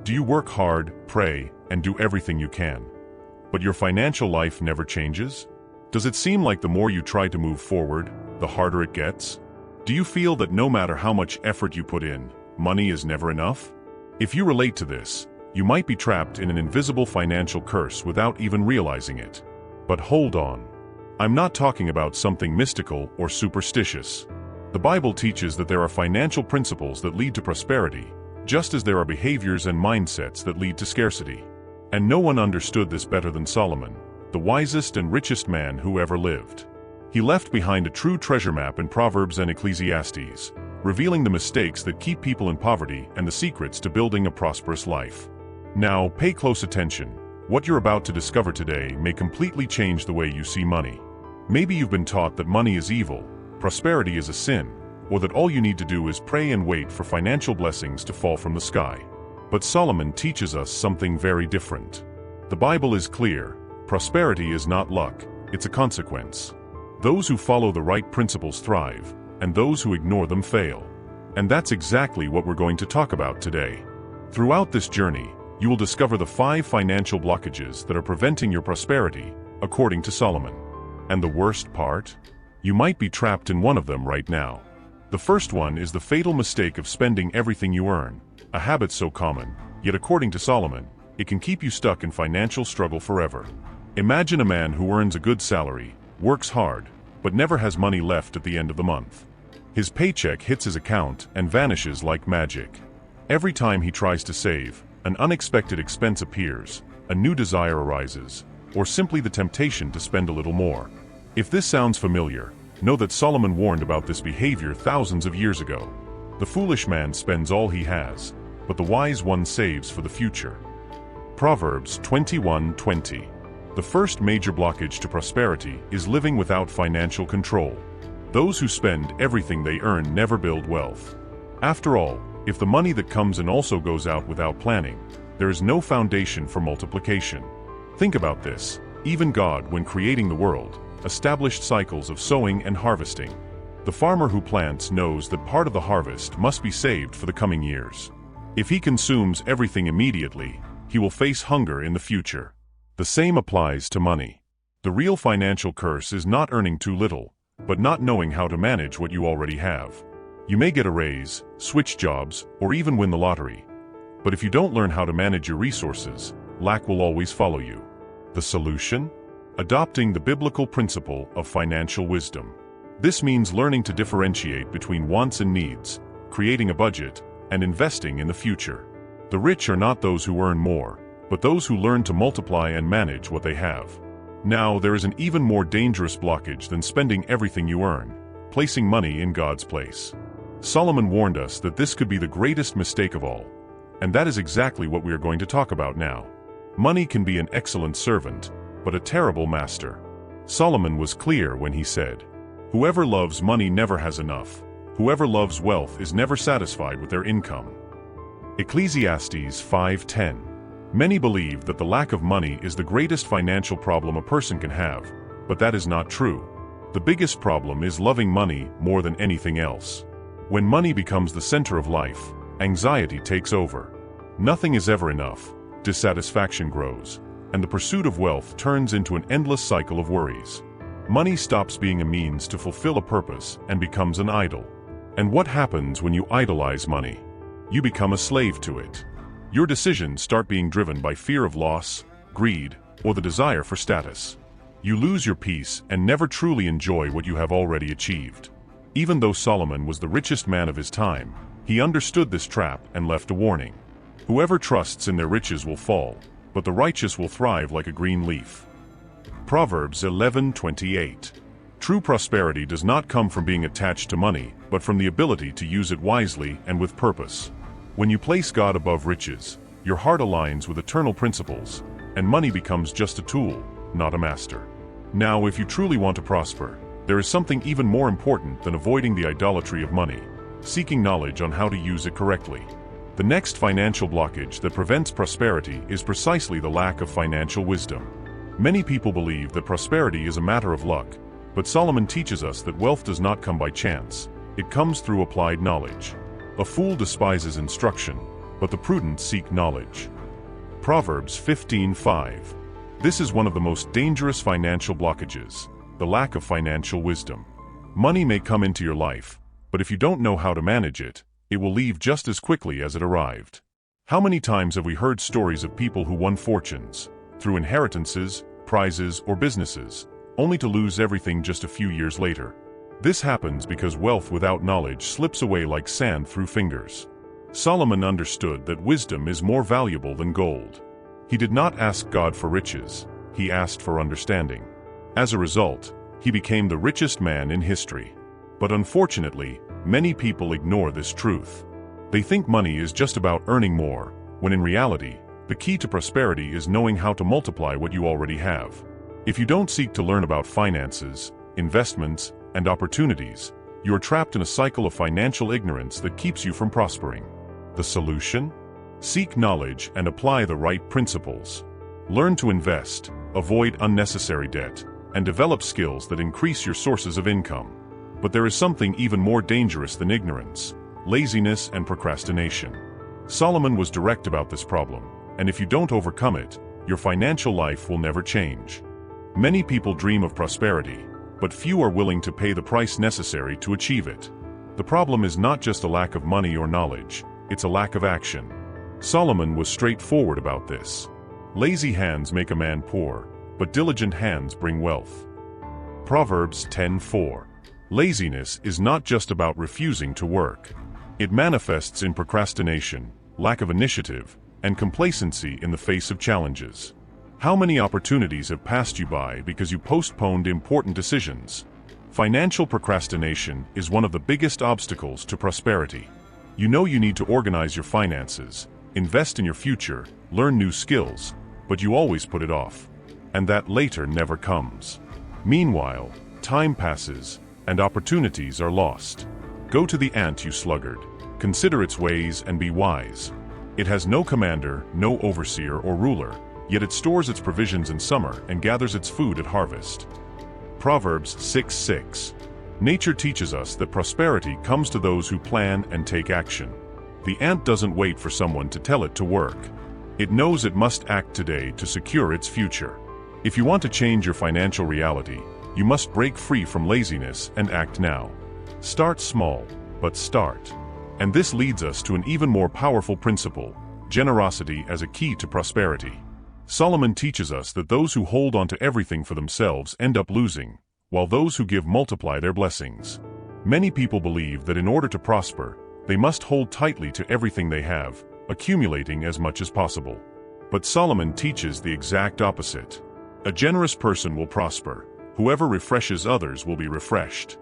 Do you work hard, pray, and do everything you can, but your financial life never changes? Does it seem like the more you try to move forward, the harder it gets? Do you feel that no matter how much effort you put in, money is never enough? If you relate to this, you might be trapped in an invisible financial curse without even realizing it. But hold on. I'm not talking about something mystical or superstitious. The Bible teaches that there are financial principles that lead to prosperity, just as there are behaviors and mindsets that lead to scarcity. And no one understood this better than Solomon, the wisest and richest man who ever lived. He left behind a true treasure map in Proverbs and Ecclesiastes, revealing the mistakes that keep people in poverty and the secrets to building a prosperous life. Now, pay close attention. What you're about to discover today may completely change the way you see money. Maybe you've been taught that money is evil, prosperity is a sin, or that all you need to do is pray and wait for financial blessings to fall from the sky. But Solomon teaches us something very different. The Bible is clear: prosperity is not luck, it's a consequence. Those who follow the right principles thrive, and those who ignore them fail. And that's exactly what we're going to talk about today. Throughout this journey, you will discover the 5 financial blockages that are preventing your prosperity, according to Solomon. And the worst part? You might be trapped in one of them right now. The first one is the fatal mistake of spending everything you earn, a habit so common, yet according to Solomon, it can keep you stuck in financial struggle forever. Imagine a man who earns a good salary, works hard, but never has money left at the end of the month. His paycheck hits his account and vanishes like magic. Every time he tries to save, an unexpected expense appears, a new desire arises, or simply the temptation to spend a little more. If this sounds familiar, know that Solomon warned about this behavior thousands of years ago. The foolish man spends all he has, but the wise one saves for the future. Proverbs 21:20. The first major blockage to prosperity is living without financial control. Those who spend everything they earn never build wealth. After all, if the money that comes in also goes out without planning, there is no foundation for multiplication. Think about this. Even God, when creating the world, established cycles of sowing and harvesting. The farmer who plants knows that part of the harvest must be saved for the coming years. If he consumes everything immediately, he will face hunger in the future. The same applies to money. The real financial curse is not earning too little, but not knowing how to manage what you already have. You may get a raise, switch jobs, or even win the lottery. But if you don't learn how to manage your resources, lack will always follow you. The solution? Adopting the biblical principle of financial wisdom. This means learning to differentiate between wants and needs, creating a budget, and investing in the future. The rich are not those who earn more, but those who learn to multiply and manage what they have. Now, there is an even more dangerous blockage than spending everything you earn: placing money in God's place. Solomon warned us that this could be the greatest mistake of all, and that is exactly what we are going to talk about now. Money can be an excellent servant, but a terrible master. Solomon was clear when he said, "Whoever loves money never has enough. Whoever loves wealth is never satisfied with their income." Ecclesiastes 5:10. Many believe that the lack of money is the greatest financial problem a person can have, but that is not true. The biggest problem is loving money more than anything else. When money becomes the center of life, anxiety takes over. Nothing is ever enough, dissatisfaction grows, and the pursuit of wealth turns into an endless cycle of worries. Money stops being a means to fulfill a purpose and becomes an idol. And what happens when you idolize money? You become a slave to it. Your decisions start being driven by fear of loss, greed, or the desire for status. You lose your peace and never truly enjoy what you have already achieved. Even though Solomon was the richest man of his time, he understood this trap and left a warning. Whoever trusts in their riches will fall, but the righteous will thrive like a green leaf. Proverbs 11:28. True prosperity does not come from being attached to money, but from the ability to use it wisely and with purpose. When you place God above riches, your heart aligns with eternal principles, and money becomes just a tool, not a master. Now, if you truly want to prosper, there is something even more important than avoiding the idolatry of money: seeking knowledge on how to use it correctly. The next financial blockage that prevents prosperity is precisely the lack of financial wisdom. Many people believe that prosperity is a matter of luck, but Solomon teaches us that wealth does not come by chance. It comes through applied knowledge. A fool despises instruction, but the prudent seek knowledge. Proverbs 15:5. This is one of the most dangerous financial blockages, the lack of financial wisdom. Money may come into your life, but if you don't know how to manage it, it will leave just as quickly as it arrived. How many times have we heard stories of people who won fortunes, through inheritances, prizes, or businesses, only to lose everything just a few years later? This happens because wealth without knowledge slips away like sand through fingers. Solomon understood that wisdom is more valuable than gold. He did not ask God for riches, he asked for understanding. As a result, he became the richest man in history. But unfortunately, many people ignore this truth. They think money is just about earning more, when in reality, the key to prosperity is knowing how to multiply what you already have. If you don't seek to learn about finances, investments, and opportunities, you are trapped in a cycle of financial ignorance that keeps you from prospering. The solution? Seek knowledge and apply the right principles. Learn to invest, avoid unnecessary debt, and develop skills that increase your sources of income. But there is something even more dangerous than ignorance: laziness and procrastination. Solomon was direct about this problem, and if you don't overcome it, your financial life will never change. Many people dream of prosperity, but few are willing to pay the price necessary to achieve it. The problem is not just a lack of money or knowledge, it's a lack of action. Solomon was straightforward about this. Lazy hands make a man poor, but diligent hands bring wealth. Proverbs 10:4. Laziness is not just about refusing to work. It manifests in procrastination, lack of initiative, and complacency in the face of challenges. How many opportunities have passed you by because you postponed important decisions? Financial procrastination is one of the biggest obstacles to prosperity. You know you need to organize your finances, invest in your future, learn new skills, but you always put it off. And that later never comes. Meanwhile, time passes, and opportunities are lost. Go to the ant, you sluggard. Consider its ways and be wise. It has no commander, no overseer or ruler, yet it stores its provisions in summer and gathers its food at harvest. Proverbs 6:6. Nature teaches us that prosperity comes to those who plan and take action. The ant doesn't wait for someone to tell it to work. It knows it must act today to secure its future. If you want to change your financial reality, you must break free from laziness and act now. Start small, but start. And this leads us to an even more powerful principle: generosity as a key to prosperity. Solomon teaches us that those who hold on to everything for themselves end up losing, while those who give multiply their blessings. Many people believe that in order to prosper, they must hold tightly to everything they have, accumulating as much as possible. But Solomon teaches the exact opposite. A generous person will prosper. Whoever refreshes others will be refreshed.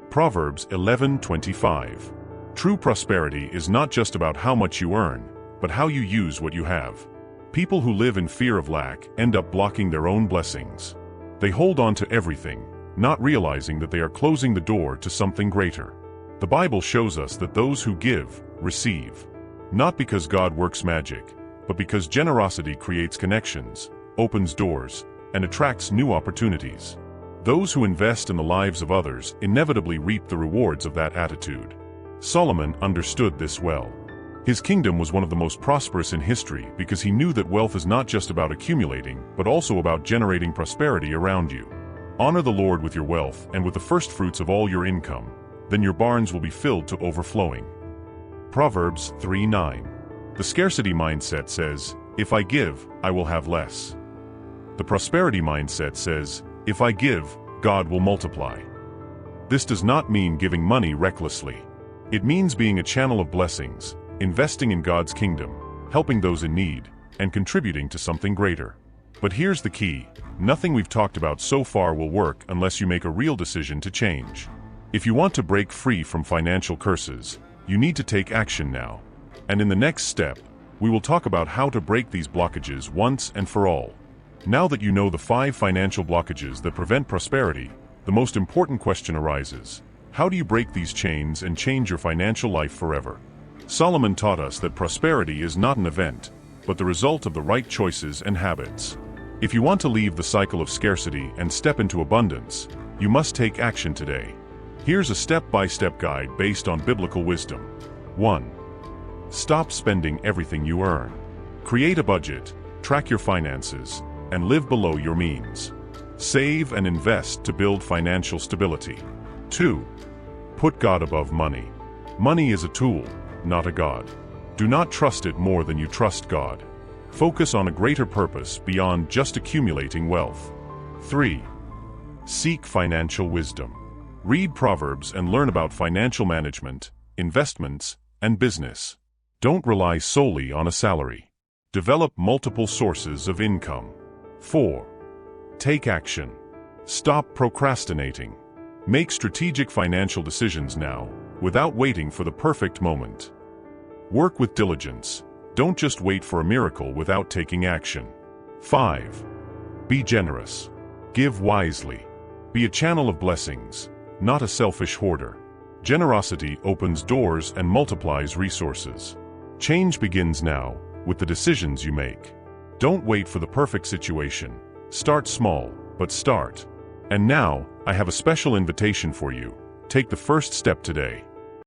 Proverbs 11:25. True prosperity is not just about how much you earn, but how you use what you have. People who live in fear of lack end up blocking their own blessings. They hold on to everything, not realizing that they are closing the door to something greater. The Bible shows us that those who give, receive. Not because God works magic, but because generosity creates connections, opens doors, and attracts new opportunities. Those who invest in the lives of others inevitably reap the rewards of that attitude. Solomon understood this well. His kingdom was one of the most prosperous in history because he knew that wealth is not just about accumulating, but also about generating prosperity around you. Honor the Lord with your wealth and with the first fruits of all your income, then your barns will be filled to overflowing. Proverbs 3:9. The scarcity mindset says, "If I give, I will have less." The prosperity mindset says, "If I give, God will multiply." This does not mean giving money recklessly. It means being a channel of blessings, investing in God's kingdom, helping those in need, and contributing to something greater. But here's the key: nothing we've talked about so far will work unless you make a real decision to change. If you want to break free from financial curses, you need to take action now. And in the next step, we will talk about how to break these blockages once and for all. Now that you know the 5 financial blockages that prevent prosperity, the most important question arises: how do you break these chains and change your financial life forever? Solomon taught us that prosperity is not an event, but the result of the right choices and habits. If you want to leave the cycle of scarcity and step into abundance, you must take action today. Here's a step-by-step guide based on biblical wisdom. 1. Stop spending everything you earn. Create a budget, track your finances, and live below your means. Save and invest to build financial stability. 2. Put God above money. Money is a tool, not a god. Do not trust it more than you trust God. Focus on a greater purpose beyond just accumulating wealth. 3. Seek financial wisdom. Read Proverbs and learn about financial management, investments, and business. Don't rely solely on a salary. Develop multiple sources of income. 4. Take action. Stop procrastinating. Make strategic financial decisions now, without waiting for the perfect moment. Work with diligence. Don't just wait for a miracle without taking action. 5. Be generous. Give wisely. Be a channel of blessings, not a selfish hoarder. Generosity opens doors and multiplies resources. Change begins now, with the decisions you make. Don't wait for the perfect situation. Start small, but start. And now, I have a special invitation for you. Take the first step today.